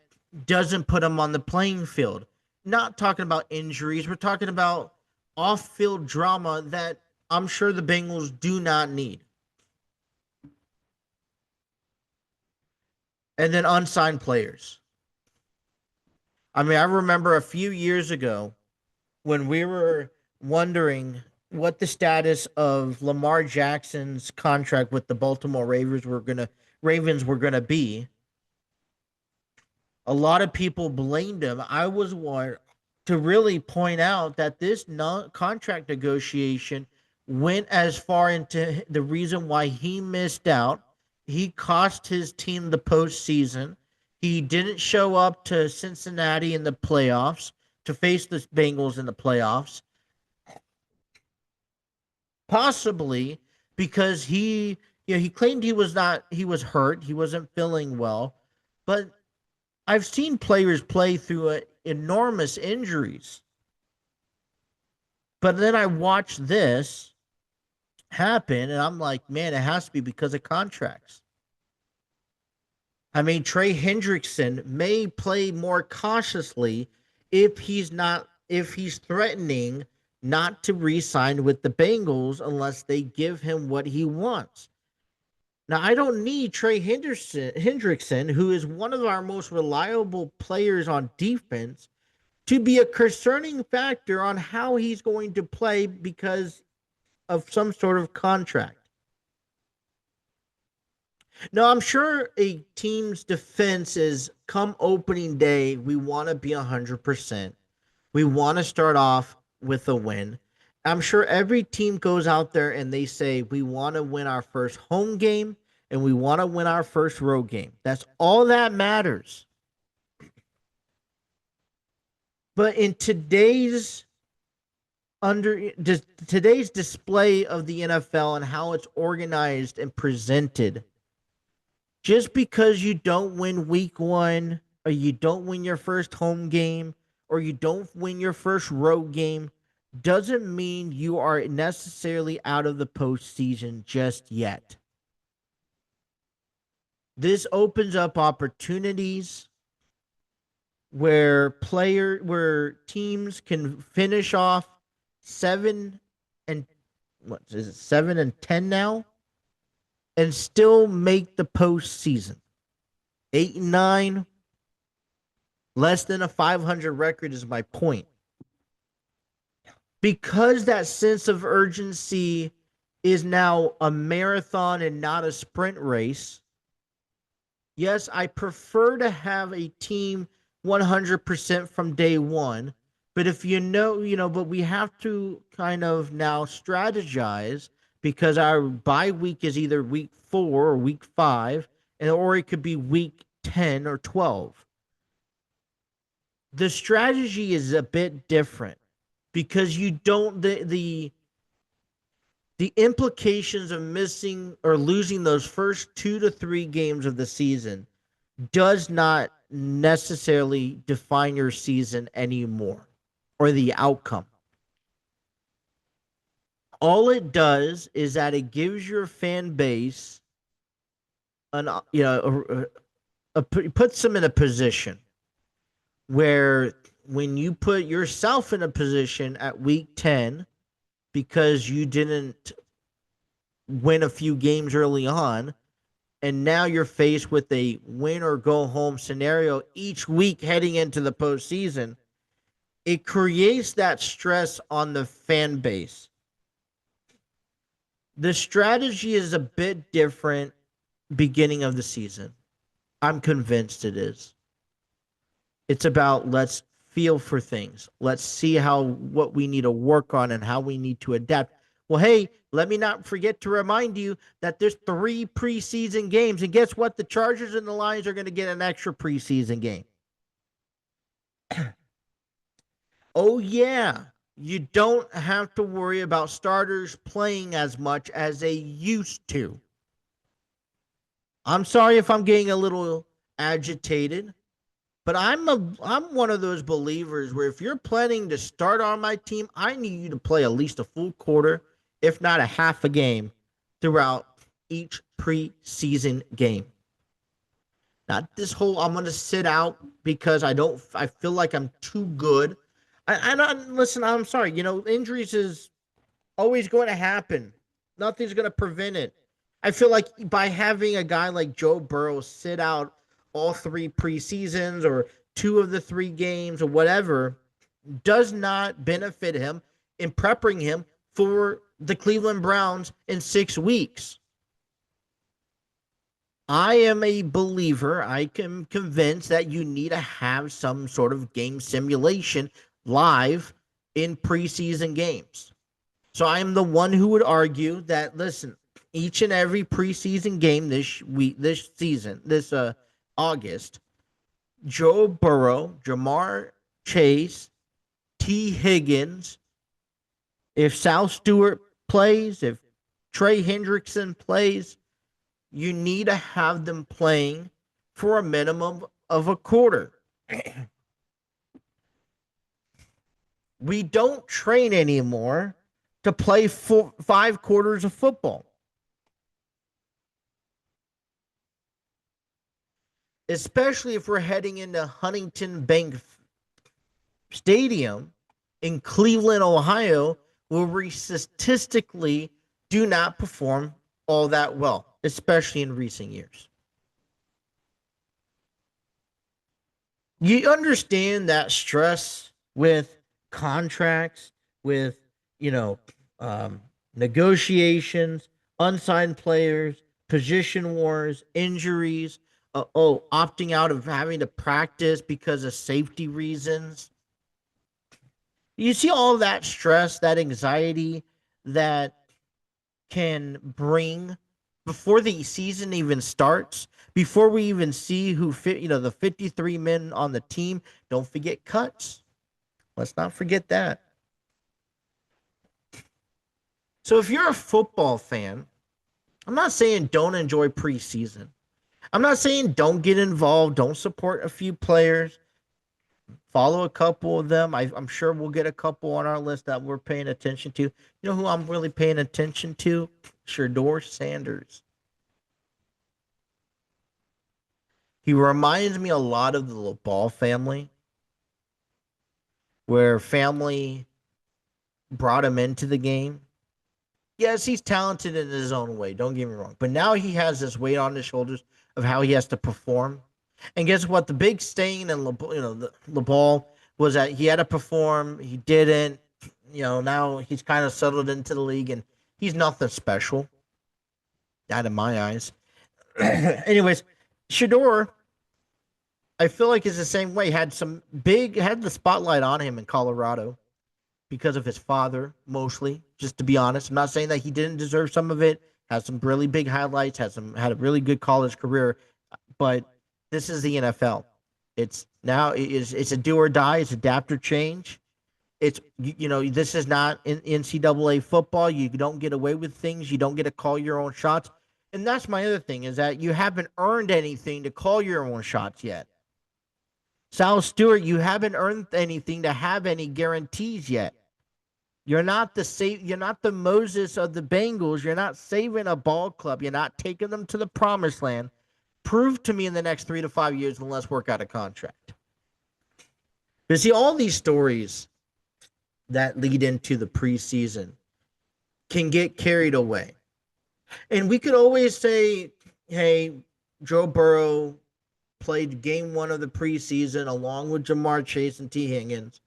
doesn't put him on the playing field. Not talking about injuries. We're talking about off-field drama that I'm sure the Bengals do not need. And then unsigned players. I mean, I remember a few years ago when we were wondering what the status of Lamar Jackson's contract with the Baltimore Ravens were gonna be. A lot of people blamed him. I was one to really point out that this contract negotiation went as far into the reason why he missed out. He cost his team the postseason. He didn't show up to Cincinnati in the playoffs to face the Bengals in the playoffs. Possibly because he claimed he was hurt, he wasn't feeling well, but I've seen players play through enormous injuries. But then I watched this happen and I'm like, man, it has to be because of contracts. I mean, Trey Hendrickson may play more cautiously if he's threatening not to re-sign with the Bengals unless they give him what he wants. Now, I don't need Trey Hendrickson, who is one of our most reliable players on defense, to be a concerning factor on how he's going to play because of some sort of contract. Now, I'm sure a team's defense is come opening day, we want to be 100%. We want to start off with a win. I'm sure every team goes out there and they say, we want to win our first home game and we want to win our first road game. That's all that matters. But in today's display of the NFL and how it's organized and presented, just because you don't win week one or you don't win your first home game or you don't win your first road game doesn't mean you are necessarily out of the postseason just yet. This opens up opportunities where teams can finish off 7 and 10 now and still make the postseason. 8-9, less than a 500 record is my point. Because that sense of urgency is now a marathon and not a sprint race. Yes, I prefer to have a team 100% from day one, but if but we have to kind of now strategize because our bye week is either week 4 or week 5, or it could be week 10 or 12. The strategy is a bit different because you don't the implications of missing or losing those first 2 to 3 games of the season does not necessarily define your season anymore or the outcome. All it does is that it gives your fan base an puts them in a position where when you put yourself in a position at week 10 because you didn't win a few games early on, and now you're faced with a win or go home scenario each week heading into the postseason, it creates that stress on the fan base. The strategy is a bit different beginning of the season. I'm convinced it is. It's about let's feel for things. Let's see what we need to work on and how we need to adapt. Well, hey, let me not forget to remind you that there's 3 preseason games. And guess what? The Chargers and the Lions are going to get an extra preseason game. Oh, yeah. You don't have to worry about starters playing as much as they used to. I'm sorry if I'm getting a little agitated, but I'm one of those believers where if you're planning to start on my team, I need you to play at least a full quarter, if not a half a game, throughout each preseason game. Not this whole I'm going to sit out because I feel like I'm too good. Listen, I'm sorry. Injuries is always going to happen. Nothing's going to prevent it. I feel like by having a guy like Joe Burrow sit out all 3 preseasons or 2 of the 3 games or whatever does not benefit him in prepping him for the Cleveland Browns in 6 weeks. I am a believer. I am convinced that you need to have some sort of game simulation live in preseason games. So I am the one who would argue that, listen, each and every preseason game this August, Joe Burrow, Jamar Chase, T. Higgins, if Sal Stewart plays, if Trey Hendrickson plays, you need to have them playing for a minimum of a quarter. We don't train anymore to play 5 quarters of football. Especially if we're heading into Huntington Bank Stadium in Cleveland, Ohio, where we statistically do not perform all that well, especially in recent years. You understand that stress with contracts, with, negotiations, unsigned players, position wars, injuries, opting out of having to practice because of safety reasons. You see all that stress, that anxiety that can bring before the season even starts, before we even see who fit, the 53 men on the team. Don't forget cuts. Let's not forget that. So if you're a football fan, I'm not saying don't enjoy preseason. I'm not saying don't get involved, don't support a few players, follow a couple of them. I'm sure we'll get a couple on our list that we're paying attention to. You know who I'm really paying attention to? Shedeur Sanders. He reminds me a lot of the Ball family, where family brought him into the game. Yes, he's talented in his own way. Don't get me wrong. But now he has this weight on his shoulders of how he has to perform. And guess what? The big stain in the Ball was that he had to perform. He didn't. Now he's kind of settled into the league, and he's nothing special. Not in my eyes. Anyways, Shedeur, I feel like is the same way. Had the spotlight on him in Colorado because of his father, mostly, just to be honest. I'm not saying that he didn't deserve some of it. Has some really big highlights, had a really good college career, but this is the NFL. It's a do or die, it's adapt or change. It's this is not in NCAA football. You don't get away with things, you don't get to call your own shots. And that's my other thing, is that you haven't earned anything to call your own shots yet. Sal Stewart, you haven't earned anything to have any guarantees yet. You're not the Moses of the Bengals. You're not saving a ball club. You're not taking them to the promised land. Prove to me in the next 3 to 5 years, and let's work out a contract. You see, all these stories that lead into the preseason can get carried away. And we could always say, hey, Joe Burrow played game one of the preseason along with Jamar Chase and T. Higgins.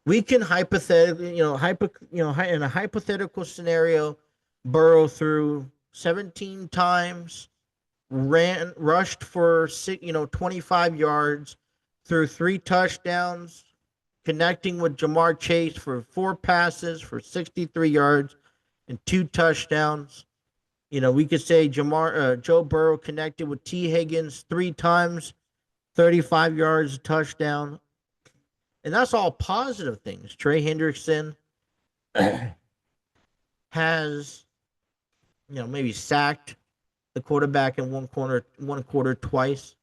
We can hypothetically, in a hypothetical scenario, Burrow threw 17 times, rushed for 25 yards, threw 3 touchdowns, connecting with Jamar Chase for 4 passes for 63 yards and 2 touchdowns. We could say Joe Burrow connected with T. Higgins 3 times, 35 yards, a touchdown. And that's all positive things. Trey Hendrickson has, maybe sacked the quarterback in one quarter twice.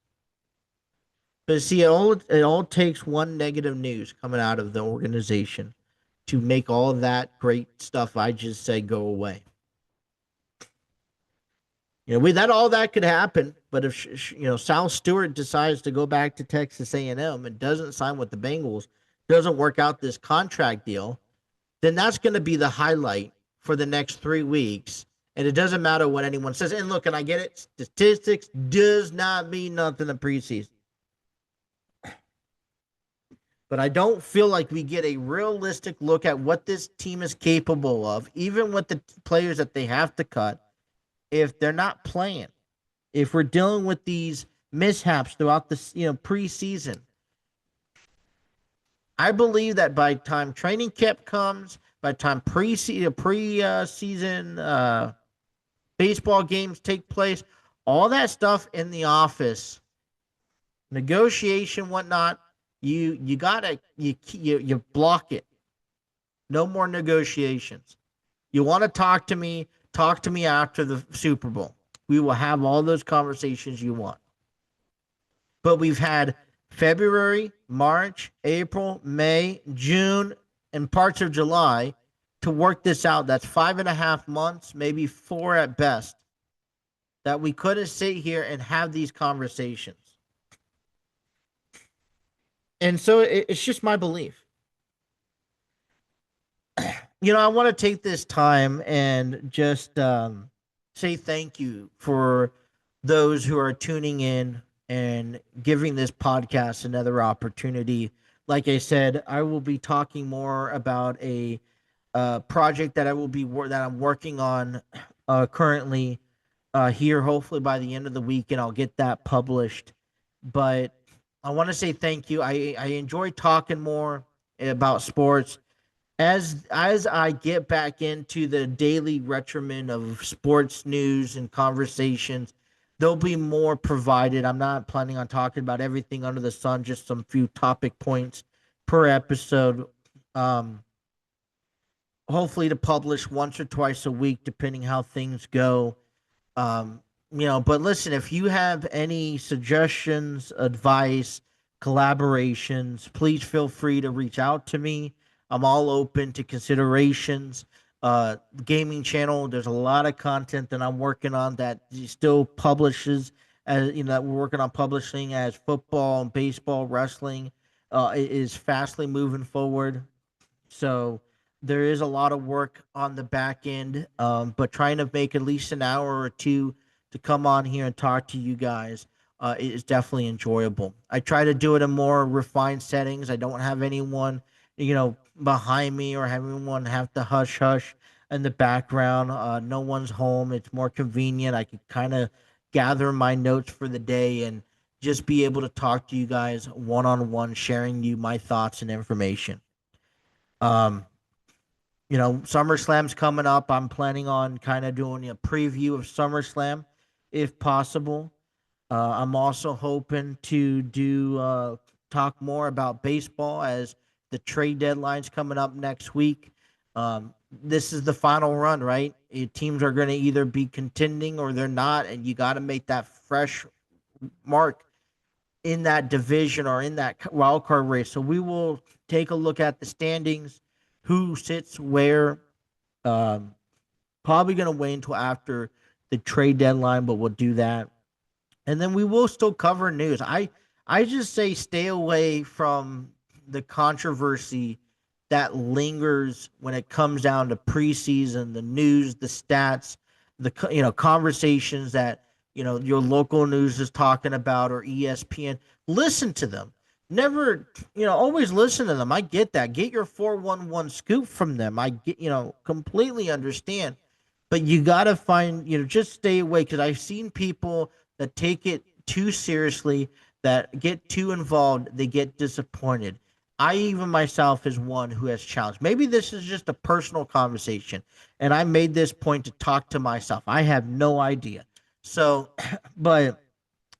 But see, it all takes one negative news coming out of the organization to make all of that great stuff I just said go away. All that could happen, but if Sal Stewart decides to go back to Texas A&M and doesn't sign with the Bengals, doesn't work out this contract deal, then that's going to be the highlight for the next 3 weeks. And it doesn't matter what anyone says. And look, and I get it, statistics does not mean nothing in preseason. But I don't feel like we get a realistic look at what this team is capable of, even with the players that they have to cut, if they're not playing, if we're dealing with these mishaps throughout the preseason. I believe that by the time training camp comes, by the time preseason baseball games take place, all that stuff in the office, negotiation, whatnot, you block it. No more negotiations. You want to talk to me? Talk to me after the Super Bowl. We will have all those conversations you want. But we've had February, March, April, May, June, and parts of July to work this out. That's 5.5 months, maybe 4 at best, that we couldn't sit here and have these conversations. And so it's just my belief. I want to take this time and just say thank you for those who are tuning in and giving this podcast another opportunity. Like I said, I will be talking more about a project that I'm working on currently here, hopefully by the end of the week, and I'll get that published. But I want to say thank you. I enjoy talking more about sports. As I get back into the daily regimen of sports news and conversations, there'll be more provided. I'm not planning on talking about everything under the sun, just some few topic points per episode. Hopefully to publish once or twice a week, depending how things go. But listen, if you have any suggestions, advice, collaborations, please feel free to reach out to me. I'm all open to considerations. Gaming channel, there's a lot of content that I'm working on that still publishes, as that we're working on publishing, as football and baseball, wrestling is fastly moving forward. So there is a lot of work on the back end, but trying to make at least an hour or two to come on here and talk to you guys is definitely enjoyable. I try to do it in more refined settings. I don't have anyone behind me or have anyone have to hush in the background. No one's home. It's more convenient. I can kind of gather my notes for the day and just be able to talk to you guys one-on-one, sharing you my thoughts and information. SummerSlam's coming up. I'm planning on kind of doing a preview of SummerSlam if possible. I'm also hoping to do talk more about baseball as the trade deadline's coming up next week. This is the final run, right? Teams are going to either be contending or they're not, and you got to make that fresh mark in that division or in that wild card race. So we will take a look at the standings, who sits where. Um, Probably going to wait until after the trade deadline, but we'll do that. And then we will still cover news. I just say stay away from the controversy that lingers when it comes down to preseason, the news, the stats, the conversations that your local news is talking about, or ESPN. Listen to them. Never, always listen to them. I get that. Get your 411 scoop from them. I get, completely understand. But you got to find, just stay away, because I've seen people that take it too seriously, that get too involved, they get disappointed. I even myself is one who has challenged. Maybe this is just a personal conversation, and I made this point to talk to myself. I have no idea. So, but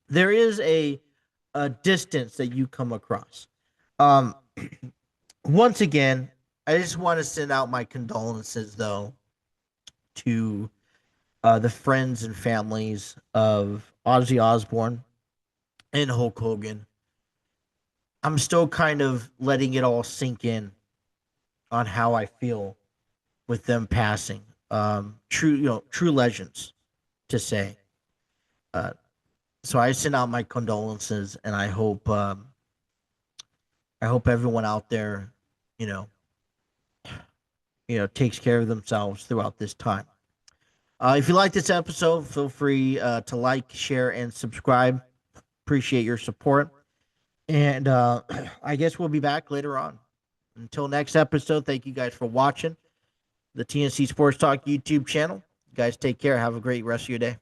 there is a distance that you come across. Um, Once again, I just want to send out my condolences, though, to the friends and families of Ozzy Osbourne and Hulk Hogan. I'm still kind of letting it all sink in on how I feel with them passing. True legends, to say. Uh, so I send out my condolences, and I hope everyone out there, you know, takes care of themselves throughout this time. If you like this episode, feel free to like, share, and subscribe. Appreciate your support. And I guess we'll be back later on. Until next episode, thank you guys for watching the TNC Sports Talk YouTube channel. You guys take care. Have a great rest of your day.